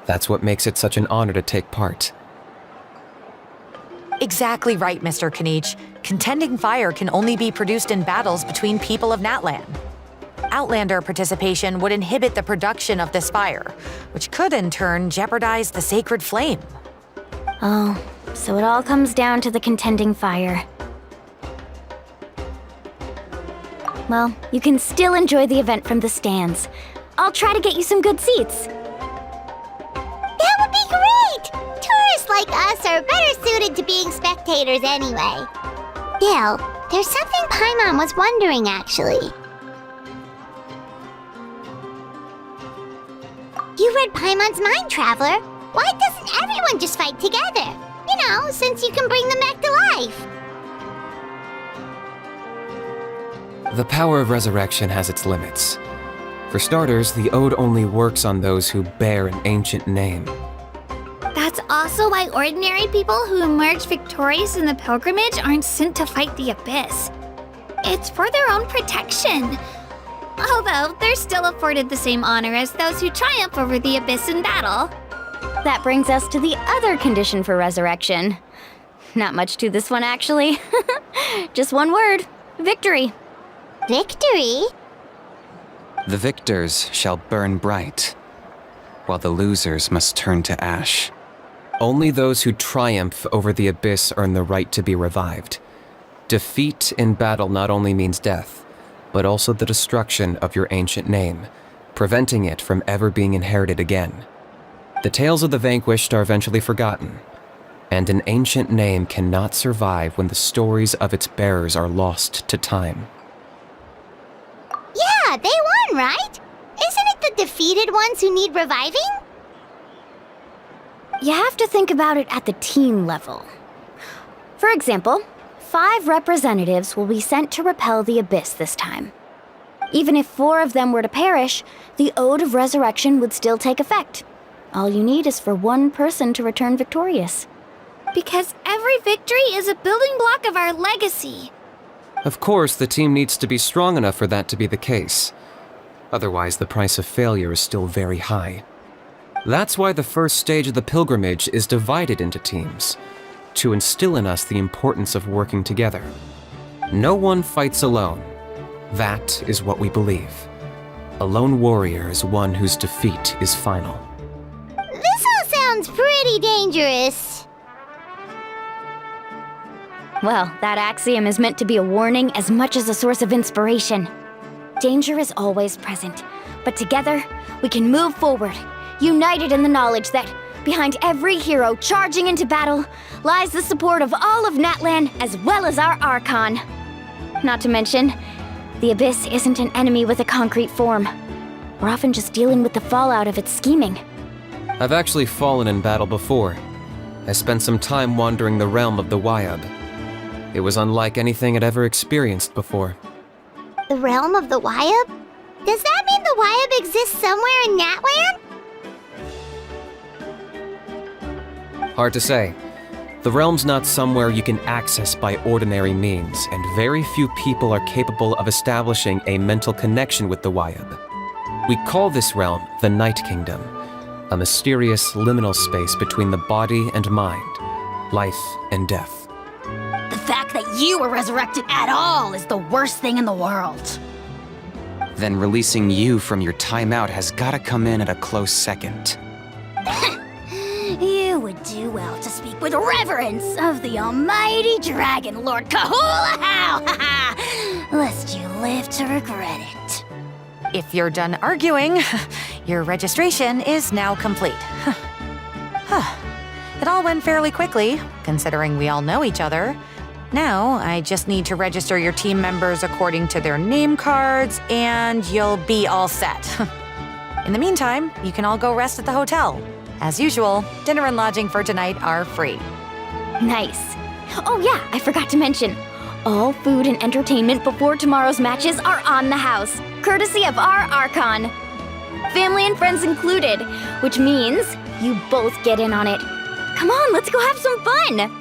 That's what makes it such an honor to take part. Exactly right, Mr. Kanich. Contending fire can only be produced in battles between people of Natlan. Outlander participation would inhibit the production of this fire, which could in turn jeopardize the sacred flame. Oh, so it all comes down to the contending fire. Well, you can still enjoy the event from the stands. I'll try to get you some good seats. That would be great! Tourists like us are better suited to being spectators anyway. Still, there's something Paimon was wondering, actually. You read Paimon's mind, Traveler. Why doesn't everyone just fight together? You know, since you can bring them back to life. The power of resurrection has its limits. For starters, the ode only works on those who bear an ancient name. That's also why ordinary people who emerge victorious in the pilgrimage aren't sent to fight the Abyss. It's for their own protection. Although, they're still afforded the same honor as those who triumph over the Abyss in battle. That brings us to the other condition for resurrection. Not much to this one, actually. Just one word: victory. Victory? The victors shall burn bright, while the losers must turn to ash. Only those who triumph over the Abyss earn the right to be revived. Defeat in battle not only means death, but also the destruction of your ancient name, preventing it from ever being inherited again. The tales of the vanquished are eventually forgotten, and an ancient name cannot survive when the stories of its bearers are lost to time. Yeah, they won, right? Isn't it the defeated ones who need reviving? You have to think about it at the team level. For example, 5 representatives will be sent to repel the Abyss this time. Even if 4 of them were to perish, the Ode of Resurrection would still take effect. All you need is for 1 person to return victorious. Because every victory is a building block of our legacy. Of course, the team needs to be strong enough for that to be the case. Otherwise, the price of failure is still very high. That's why the first stage of the pilgrimage is divided into teams, to instill in us the importance of working together. No one fights alone. That is what we believe. A lone warrior is one whose defeat is final. This all sounds pretty dangerous. Well, that axiom is meant to be a warning as much as a source of inspiration. Danger is always present, but together, we can move forward, united in the knowledge that behind every hero charging into battle lies the support of all of Natlan as well as our Archon. Not to mention, the Abyss isn't an enemy with a concrete form. We're often just dealing with the fallout of its scheming. I've actually fallen in battle before. I spent some time wandering the realm of the Wyab. It was unlike anything I'd ever experienced before. The realm of the Wyab? Does that mean the Wyab exists somewhere in Natlan? Hard to say. The realm's not somewhere you can access by ordinary means, and very few people are capable of establishing a mental connection with the Wyab. We call this realm the Night Kingdom, a mysterious liminal space between the body and mind, life and death. The fact that you were resurrected at all is the worst thing in the world. Then releasing you from your timeout has gotta come in at a close second. You would do well to speak with reverence of the almighty Dragon Lord Kahula-How, lest you live to regret it. If you're done arguing, your registration is now complete. It all went fairly quickly, considering we all know each other. Now, I just need to register your team members according to their name cards, and you'll be all set. In the meantime, you can all go rest at the hotel. As usual, dinner and lodging for tonight are free. Nice. Oh yeah, I forgot to mention. All food and entertainment before tomorrow's matches are on the house, courtesy of our Archon. Family and friends included, which means you both get in on it. Come on, let's go have some fun!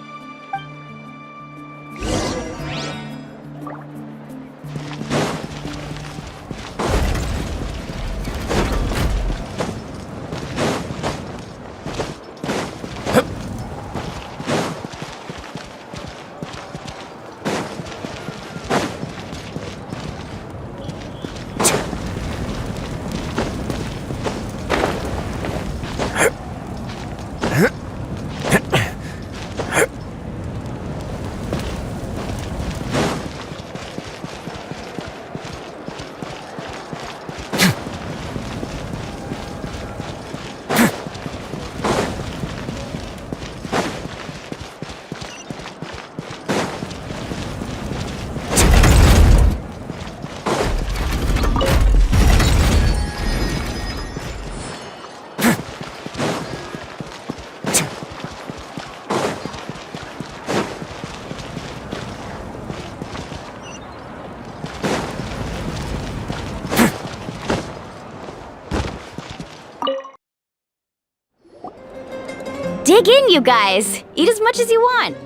Dig in, you guys. Eat as much as you want.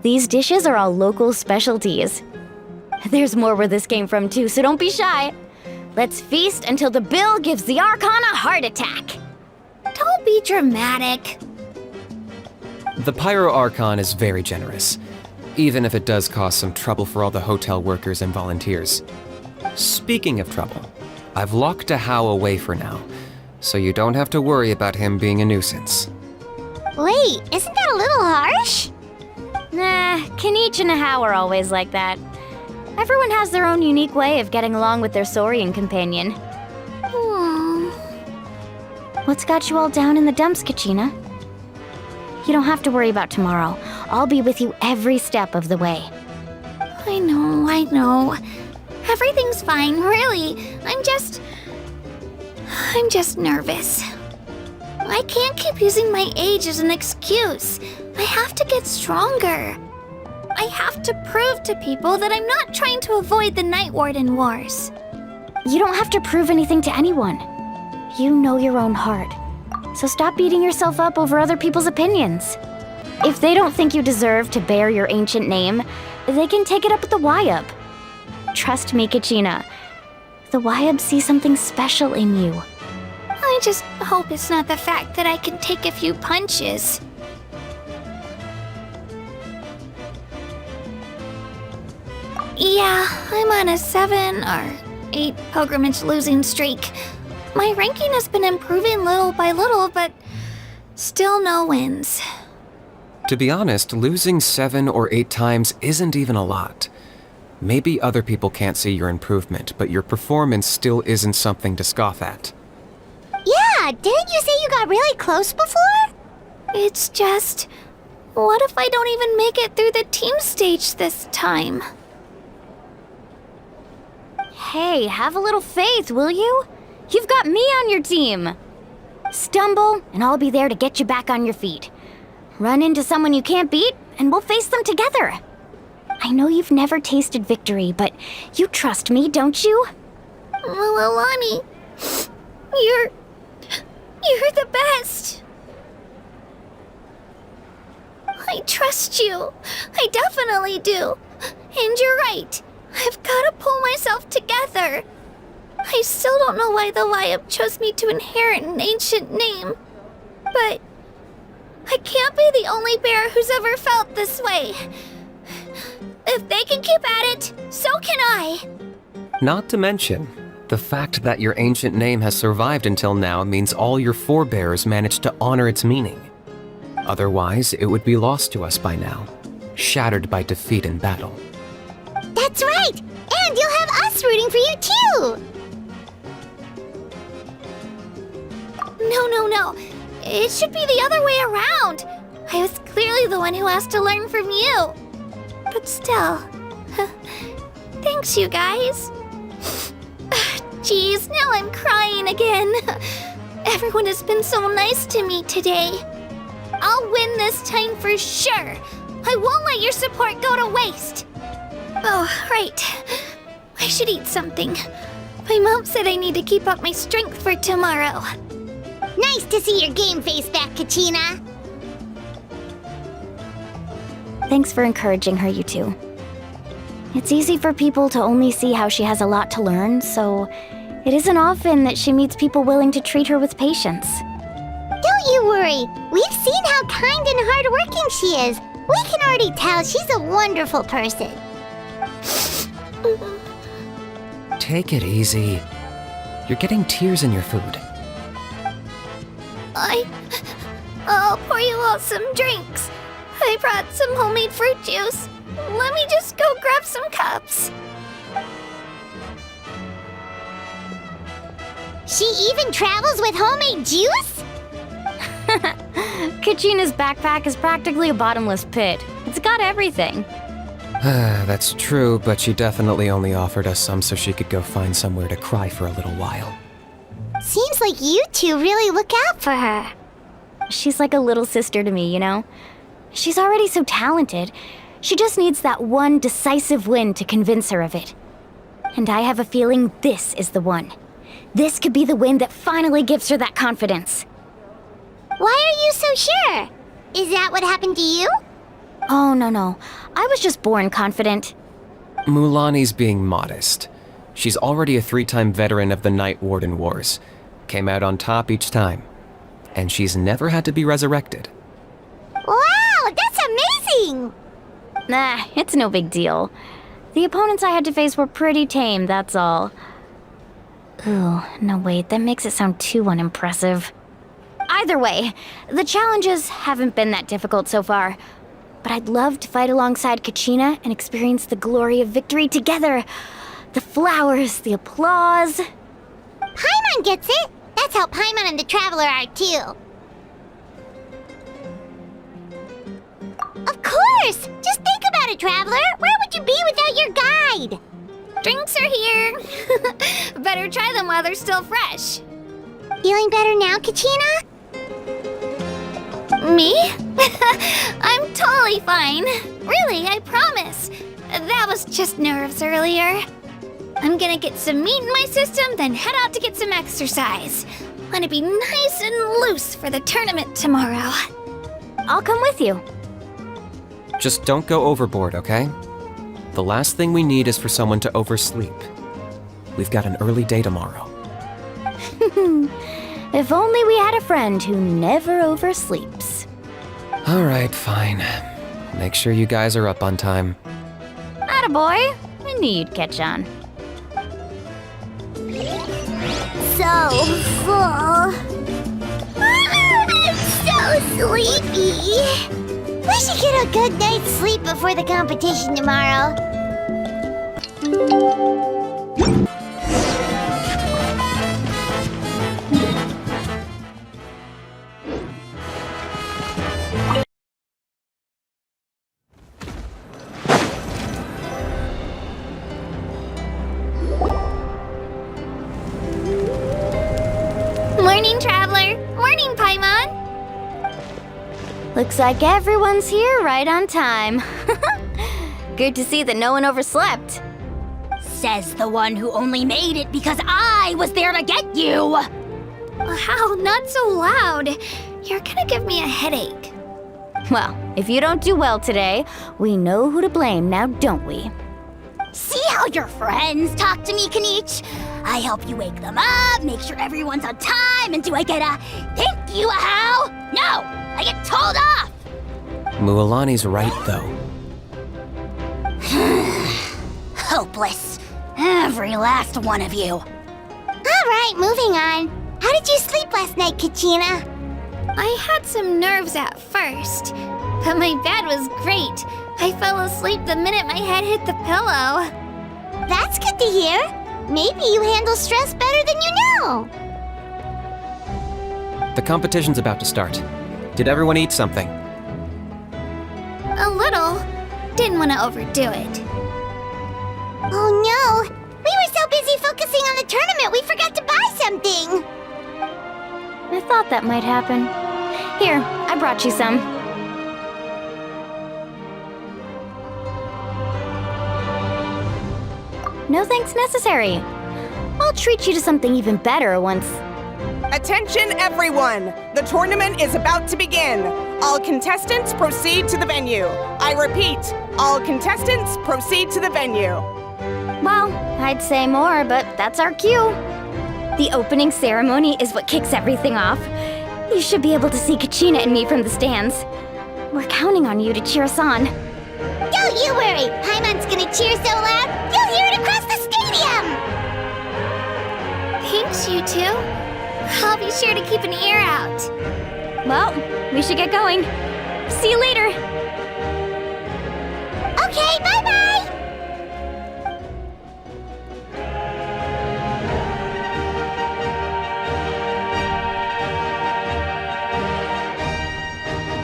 These dishes are all local specialties. There's more where this came from too, so don't be shy. Let's feast until the bill gives the Archon a heart attack. Don't be dramatic. The Pyro Archon is very generous, even if it does cause some trouble for all the hotel workers and volunteers. Speaking of trouble, I've locked a How away for now, so you don't have to worry about him being a nuisance. Wait, isn't that a little harsh? Nah, Kenichi and How are always like that. Everyone has their own unique way of getting along with their Saurian companion. What's got you all down in the dumps, Kachina? You don't have to worry about tomorrow. I'll be with you every step of the way. I know. Everything's fine, really. I'm just nervous. I can't keep using my age as an excuse. I have to get stronger. I have to prove to people that I'm not trying to avoid the Night Warden Wars. You don't have to prove anything to anyone. You know your own heart. So stop beating yourself up over other people's opinions. If they don't think you deserve to bear your ancient name, they can take it up with the Wyub. Trust me, Kachina. The Wyub see something special in you. I just hope it's not the fact that I can take a few punches. Yeah, I'm on a 7 or 8 pilgrimage losing streak. My ranking has been improving little by little, but still no wins. To be honest, losing 7 or 8 times isn't even a lot. Maybe other people can't see your improvement, but your performance still isn't something to scoff at. Yeah, didn't you say you got really close before? It's just, what if I don't even make it through the team stage this time? Hey, have a little faith, will you? You've got me on your team. Stumble, and I'll be there to get you back on your feet. Run into someone you can't beat, and we'll face them together. I know you've never tasted victory, but you trust me, don't you? Alani, you're the best. I trust you. I definitely do. And you're right. I've got to pull myself together. I still don't know why the Wyub chose me to inherit an ancient name. But I can't be the only bear who's ever felt this way. If they can keep at it, so can I. Not to mention, the fact that your ancient name has survived until now means all your forebears managed to honor its meaning. Otherwise, it would be lost to us by now, shattered by defeat in battle. That's right! And you'll have us rooting for you too! No. It should be the other way around. I was clearly the one who asked to learn from you. But still, thanks you guys. Geez, now I'm crying again. Everyone has been so nice to me today. I'll win this time for sure. I won't let your support go to waste. Oh, right. I should eat something. My mom said I need to keep up my strength for tomorrow. Nice to see your game face back, Kachina. Thanks for encouraging her, you two. It's easy for people to only see how she has a lot to learn, so it isn't often that she meets people willing to treat her with patience. Don't you worry. We've seen how kind and hardworking she is. We can already tell she's a wonderful person. Take it easy. You're getting tears in your food. I'll pour you all some drinks. I brought some homemade fruit juice. Let me just go grab some cups. She even travels with homemade juice? Kachina's backpack is practically a bottomless pit. It's got everything. That's true, but she definitely only offered us some so she could go find somewhere to cry for a little while. Seems like you two really look out for her. She's like a little sister to me, you know? She's already so talented. She just needs that one decisive win to convince her of it. And I have a feeling this is the one. This could be the win that finally gives her that confidence. Why are you so sure? Is that what happened to you? Oh, no. I was just born confident. Mulaney's being modest. She's already a 3-time veteran of the Night Warden Wars. Came out on top each time. And she's never had to be resurrected. Wow, that's amazing! Nah, it's no big deal. The opponents I had to face were pretty tame, that's all. Ooh, no wait, that makes it sound too unimpressive. Either way, the challenges haven't been that difficult so far. But I'd love to fight alongside Kachina and experience the glory of victory together. The flowers, the applause. Paimon gets it! That's how Paimon and the Traveler are too. Of course! Just think about it, Traveler! Where would you be without your guide? Drinks are here. Better try them while they're still fresh. Feeling better now, Kachina? Me? I'm totally fine. Really, I promise. That was just nerves earlier. I'm gonna get some meat in my system, then head out to get some exercise. Want to be nice and loose for the tournament tomorrow. I'll come with you. Just don't go overboard, okay? The last thing we need is for someone to oversleep. We've got an early day tomorrow. If only we had a friend who never oversleeps. All right, fine. Make sure you guys are up on time. Attaboy. I knew you'd catch on. So full. I'm so sleepy. We should get a good night's sleep before the competition tomorrow. Morning, Traveler. Morning, Paimon. Looks like everyone's here right on time. Good to see that no one overslept. Says the one who only made it because I was there to get you! Wow, not so loud. You're gonna give me a headache. Well, if you don't do well today, we know who to blame now, don't we? See how your friends talk to me, Kanich? I help you wake them up, make sure everyone's on time, and do I get a thank you, how? No! I get told off! Mualani's right, though. Hopeless. Every last one of you. Alright, moving on. How did you sleep last night, Kachina? I had some nerves at first, but my bed was great. I fell asleep the minute my head hit the pillow. That's good to hear. Maybe you handle stress better than you know. The competition's about to start. Did everyone eat something? A little. Didn't want to overdo it. Oh no! We were so busy focusing on the tournament we forgot to buy something! I thought that might happen. Here, I brought you some. No thanks necessary. I'll treat you to something even better once... Attention everyone! The tournament is about to begin. All contestants proceed to the venue. I repeat, all contestants proceed to the venue. Well, I'd say more, but that's our cue. The opening ceremony is what kicks everything off. You should be able to see Kachina and me from the stands. We're counting on you to cheer us on. Don't you worry! Paimon's gonna cheer so loud, you'll hear it across the stadium! Thanks, you two. I'll be sure to keep an ear out. Well, we should get going. See you later. Okay, bye-bye!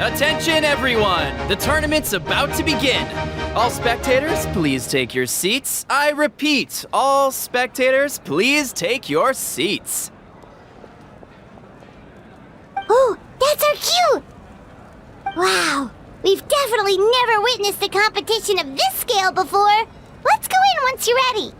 Attention everyone! The tournament's about to begin. All spectators, please take your seats. I repeat, all spectators, please take your seats. Oh, that's our cue! Wow, we've definitely never witnessed a competition of this scale before. Let's go in once you're ready.